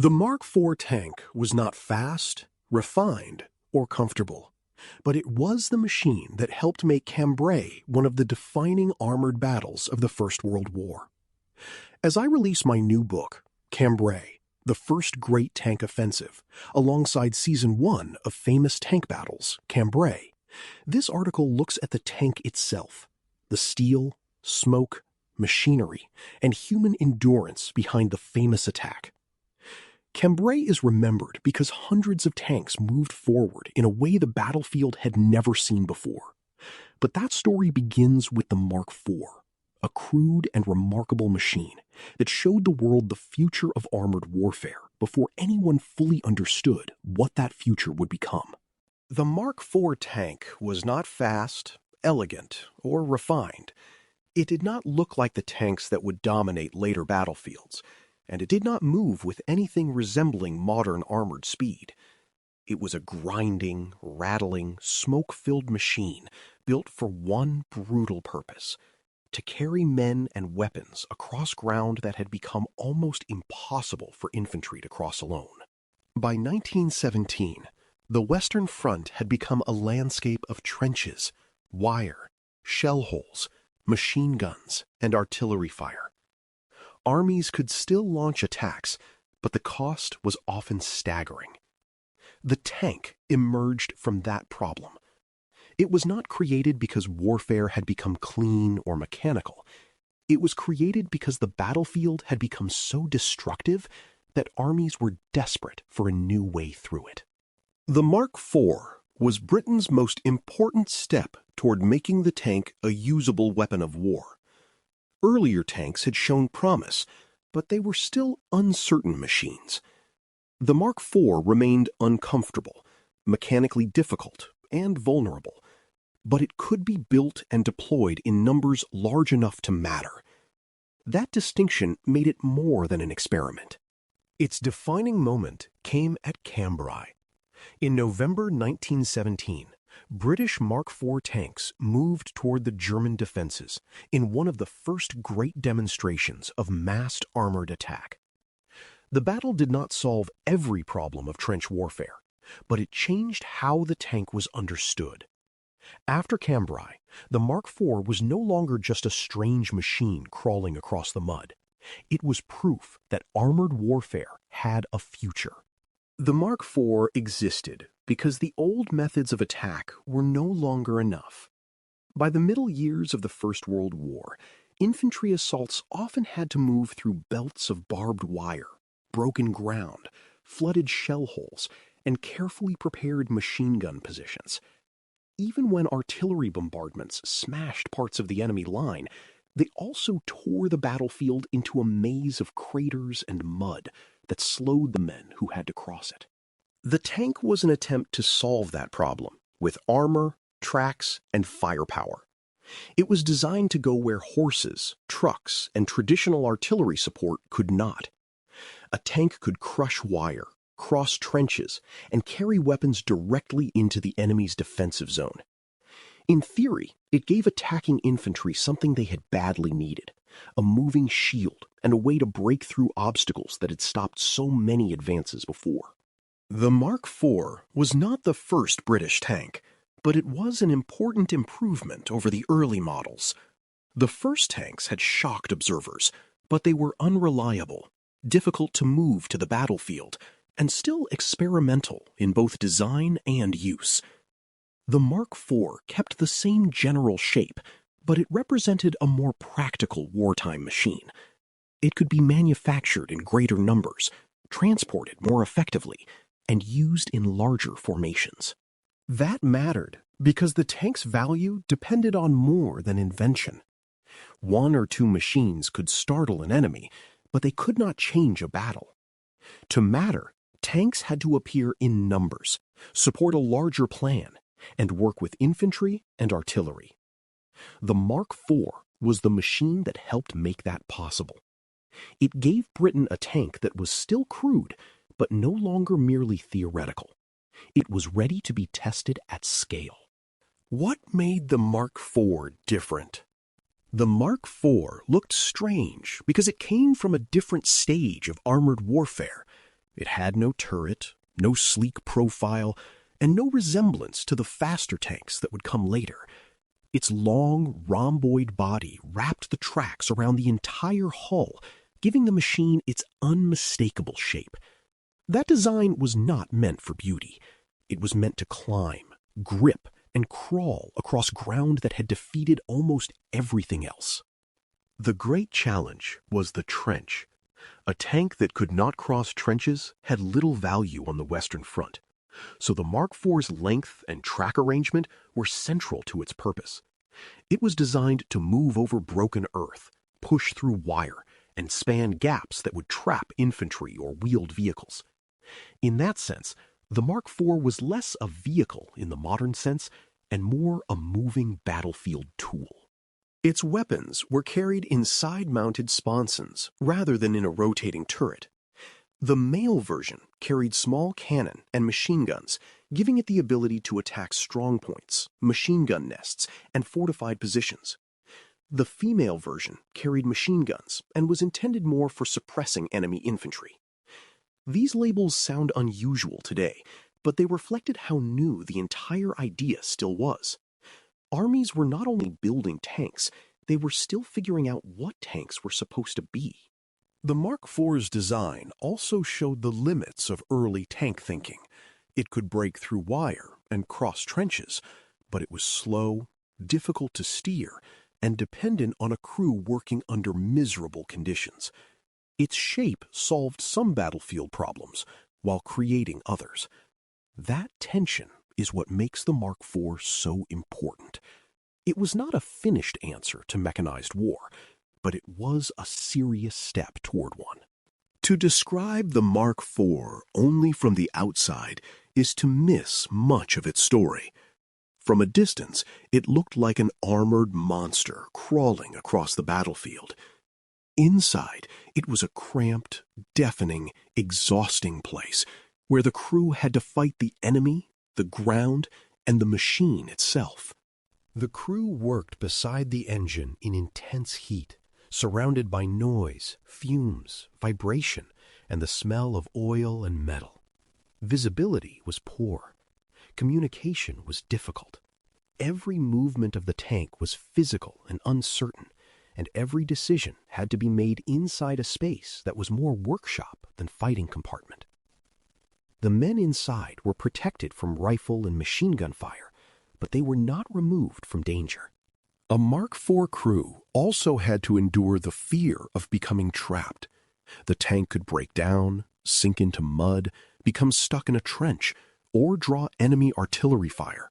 The Mark IV tank was not fast, refined, or comfortable, but it was the machine that helped make Cambrai one of the defining armored battles of the First World War. As I release my new book, Cambrai, the First Great Tank Offensive, alongside Season 1 of Famous Tank Battles, Cambrai, this article looks at the tank itself, the steel, smoke, machinery, and human endurance behind the famous attack. Cambrai is remembered because hundreds of tanks moved forward in a way the battlefield had never seen before. But that story begins with the Mark IV, a crude and remarkable machine that showed the world the future of armored warfare before anyone fully understood what that future would become. The Mark IV tank was not fast, elegant, or refined. It did not look like the tanks that would dominate later battlefields, and it did not move with anything resembling modern armored speed. It was a grinding, rattling, smoke-filled machine built for one brutal purpose: to carry men and weapons across ground that had become almost impossible for infantry to cross alone. By 1917, the Western Front had become a landscape of trenches, wire, shell holes, machine guns, and artillery fire. Armies could still launch attacks, but the cost was often staggering. The tank emerged from that problem. It was not created because warfare had become clean or mechanical. It was created because the battlefield had become so destructive that armies were desperate for a new way through it. The Mark IV was Britain's most important step toward making the tank a usable weapon of war. Earlier tanks had shown promise, but they were still uncertain machines. The Mark IV remained uncomfortable, mechanically difficult, and vulnerable, but it could be built and deployed in numbers large enough to matter. That distinction made it more than an experiment. Its defining moment came at Cambrai. In November 1917, British Mark IV tanks moved toward the German defenses in one of the first great demonstrations of massed armored attack. The battle did not solve every problem of trench warfare, but it changed how the tank was understood. After Cambrai, the Mark IV was no longer just a strange machine crawling across the mud. It was proof that armored warfare had a future. The Mark IV existed because the old methods of attack were no longer enough. By the middle years of the First World War, infantry assaults often had to move through belts of barbed wire, broken ground, flooded shell holes, and carefully prepared machine gun positions. Even when artillery bombardments smashed parts of the enemy line, they also tore the battlefield into a maze of craters and mud that slowed the men who had to cross it. The tank was an attempt to solve that problem with armor, tracks, and firepower. It was designed to go where horses, trucks, and traditional artillery support could not. A tank could crush wire, cross trenches, and carry weapons directly into the enemy's defensive zone. In theory, it gave attacking infantry something they had badly needed: a moving shield and a way to break through obstacles that had stopped so many advances before. The Mark IV was not the first British tank, but it was an important improvement over the early models. The first tanks had shocked observers, but they were unreliable, difficult to move to the battlefield, and still experimental in both design and use. The Mark IV kept the same general shape, but it represented a more practical wartime machine. It could be manufactured in greater numbers, transported more effectively, and used in larger formations. That mattered because the tank's value depended on more than invention. One or two machines could startle an enemy, but they could not change a battle. To matter, tanks had to appear in numbers, support a larger plan, and work with infantry and artillery. The Mark IV was the machine that helped make that possible. It gave Britain a tank that was still crude, but no longer merely theoretical. It was ready to be tested at scale. What made the Mark IV different? The Mark IV looked strange because it came from a different stage of armored warfare. It had no turret, no sleek profile, and no resemblance to the faster tanks that would come later. Its long, rhomboid body wrapped the tracks around the entire hull, giving the machine its unmistakable shape. That design was not meant for beauty. It was meant to climb, grip, and crawl across ground that had defeated almost everything else. The great challenge was the trench. A tank that could not cross trenches had little value on the Western Front, so the Mark IV's length and track arrangement were central to its purpose. It was designed to move over broken earth, push through wire, and span gaps that would trap infantry or wheeled vehicles. In that sense, the Mark IV was less a vehicle in the modern sense and more a moving battlefield tool. Its weapons were carried in side-mounted sponsons rather than in a rotating turret. The male version carried small cannon and machine guns, giving it the ability to attack strongpoints, machine gun nests, and fortified positions. The female version carried machine guns and was intended more for suppressing enemy infantry. These labels sound unusual today, but they reflected how new the entire idea still was. Armies were not only building tanks, they were still figuring out what tanks were supposed to be. The Mark IV's design also showed the limits of early tank thinking. It could break through wire and cross trenches, but it was slow, difficult to steer, and dependent on a crew working under miserable conditions. Its shape solved some battlefield problems while creating others. That tension is what makes the Mark IV so important. It was not a finished answer to mechanized war, but it was a serious step toward one. To describe the Mark IV only from the outside is to miss much of its story. From a distance, it looked like an armored monster crawling across the battlefield. Inside, it was a cramped, deafening, exhausting place where the crew had to fight the enemy, the ground, and the machine itself. The crew worked beside the engine in intense heat, surrounded by noise, fumes, vibration, and the smell of oil and metal. Visibility was poor. Communication was difficult. Every movement of the tank was physical and uncertain, and every decision had to be made inside a space that was more workshop than fighting compartment. The men inside were protected from rifle and machine gun fire, but they were not removed from danger. A Mark IV crew also had to endure the fear of becoming trapped. The tank could break down, sink into mud, become stuck in a trench, or draw enemy artillery fire.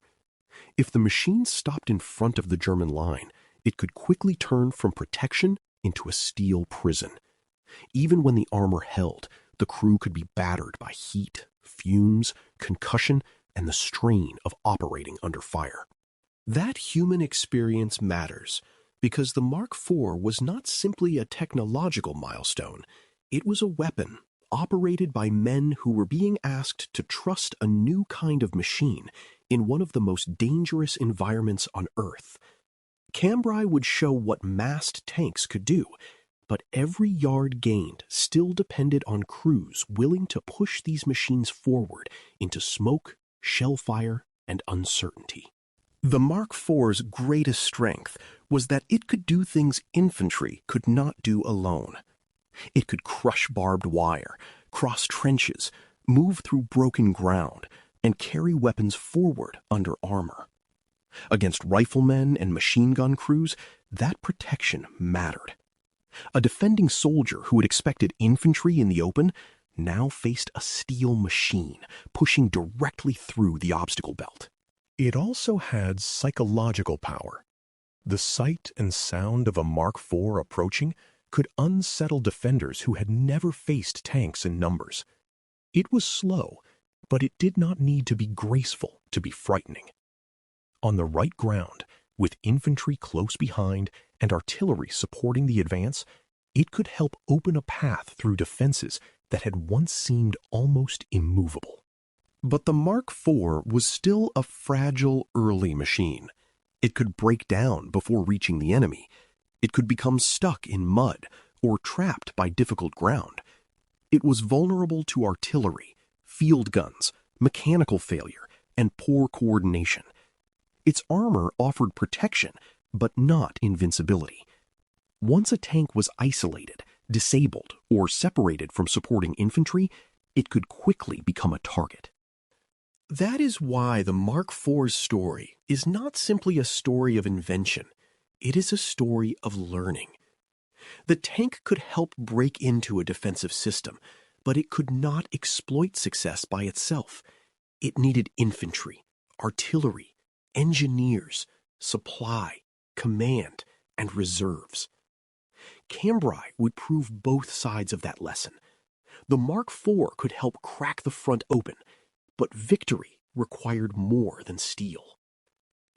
If the machine stopped in front of the German line, it could quickly turn from protection into a steel prison. Even when the armor held, the crew could be battered by heat, fumes, concussion, and the strain of operating under fire. That human experience matters because the Mark IV was not simply a technological milestone. It was a weapon operated by men who were being asked to trust a new kind of machine in one of the most dangerous environments on Earth. Cambrai would show what massed tanks could do, but every yard gained still depended on crews willing to push these machines forward into smoke, shellfire, and uncertainty. The Mark IV's greatest strength was that it could do things infantry could not do alone. It could crush barbed wire, cross trenches, move through broken ground, and carry weapons forward under armor. Against riflemen and machine gun crews, that protection mattered. A defending soldier who had expected infantry in the open now faced a steel machine pushing directly through the obstacle belt. It also had psychological power. The sight and sound of a Mark IV approaching could unsettle defenders who had never faced tanks in numbers. It was slow, but it did not need to be graceful to be frightening. On the right ground, with infantry close behind and artillery supporting the advance, it could help open a path through defenses that had once seemed almost immovable. But the Mark IV was still a fragile early machine. It could break down before reaching the enemy. It could become stuck in mud or trapped by difficult ground. It was vulnerable to artillery, field guns, mechanical failure, and poor coordination. Its armor offered protection, but not invincibility. Once a tank was isolated, disabled, or separated from supporting infantry, it could quickly become a target. That is why the Mark IV's story is not simply a story of invention. It is a story of learning. The tank could help break into a defensive system, but it could not exploit success by itself. It needed infantry, artillery, engineers, supply, command, and reserves. Cambrai would prove both sides of that lesson. The Mark IV could help crack the front open, but victory required more than steel.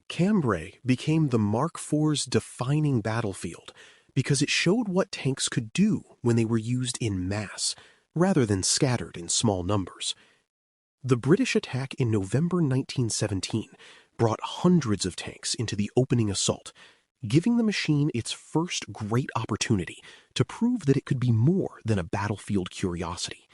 Cambrai became the Mark IV's defining battlefield because it showed what tanks could do when they were used in mass, rather than scattered in small numbers. The British attack in November 1917 brought hundreds of tanks into the opening assault, giving the machine its first great opportunity to prove that it could be more than a battlefield curiosity.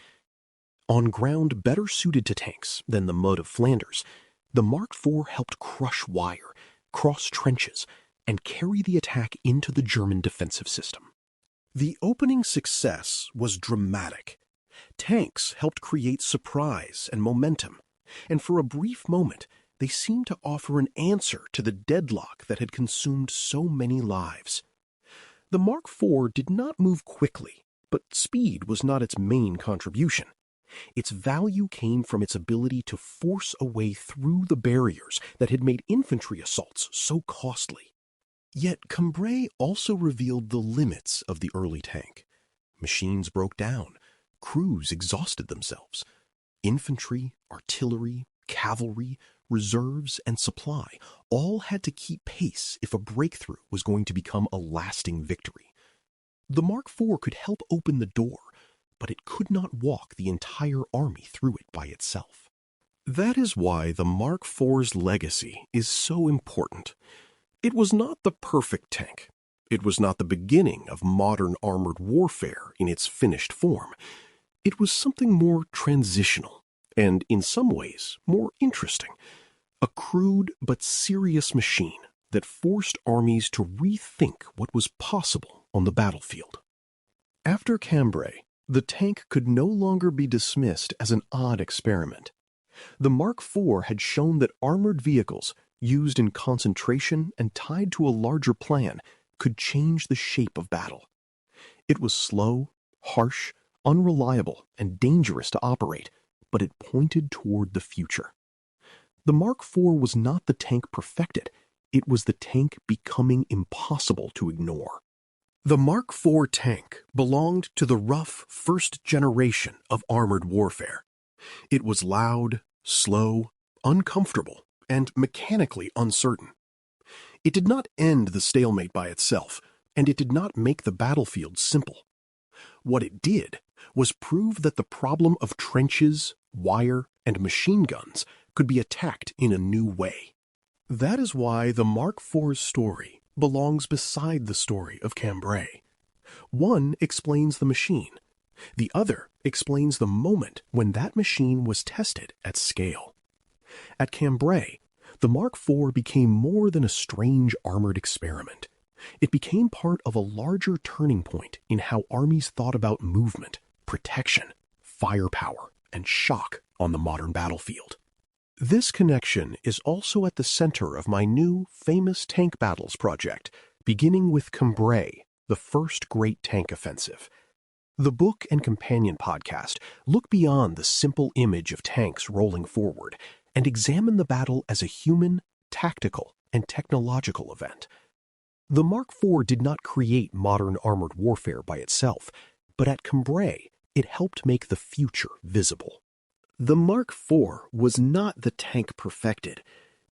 On ground better suited to tanks than the mud of Flanders, the Mark IV helped crush wire, cross trenches, and carry the attack into the German defensive system. The opening success was dramatic. Tanks helped create surprise and momentum, and for a brief moment, they seemed to offer an answer to the deadlock that had consumed so many lives. The Mark IV did not move quickly, but speed was not its main contribution. Its value came from its ability to force a way through the barriers that had made infantry assaults so costly. Yet Cambrai also revealed the limits of the early tank. Machines broke down, crews exhausted themselves. Infantry, artillery, cavalry, reserves, and supply all had to keep pace if a breakthrough was going to become a lasting victory. The Mark IV could help open the door, but it could not walk the entire army through it by itself. That is why the Mark IV's legacy is so important. It was not the perfect tank. It was not the beginning of modern armored warfare in its finished form. It was something more transitional, and in some ways more interesting. A crude but serious machine that forced armies to rethink what was possible on the battlefield. After Cambrai, the tank could no longer be dismissed as an odd experiment. The Mark IV had shown that armored vehicles, used in concentration and tied to a larger plan, could change the shape of battle. It was slow, harsh, unreliable, and dangerous to operate, but it pointed toward the future. The Mark IV was not the tank perfected, it was the tank becoming impossible to ignore. The Mark IV tank belonged to the rough first generation of armored warfare. It was loud, slow, uncomfortable, and mechanically uncertain. It did not end the stalemate by itself, and it did not make the battlefield simple. What it did was prove that the problem of trenches, wire, and machine guns could be attacked in a new way. That is why the Mark IV's story belongs beside the story of Cambrai. One explains the machine. The other explains the moment when that machine was tested at scale. At Cambrai, the Mark IV became more than a strange armored experiment. It became part of a larger turning point in how armies thought about movement, protection, firepower, and shock on the modern battlefield. This connection is also at the center of my new Famous Tank Battles project, beginning with Cambrai, the first great tank offensive. The book and companion podcast look beyond the simple image of tanks rolling forward and examine the battle as a human, tactical, and technological event. The Mark IV did not create modern armored warfare by itself, but at Cambrai, it helped make the future visible. The Mark IV was not the tank perfected.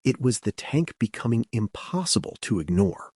It was the tank becoming impossible to ignore.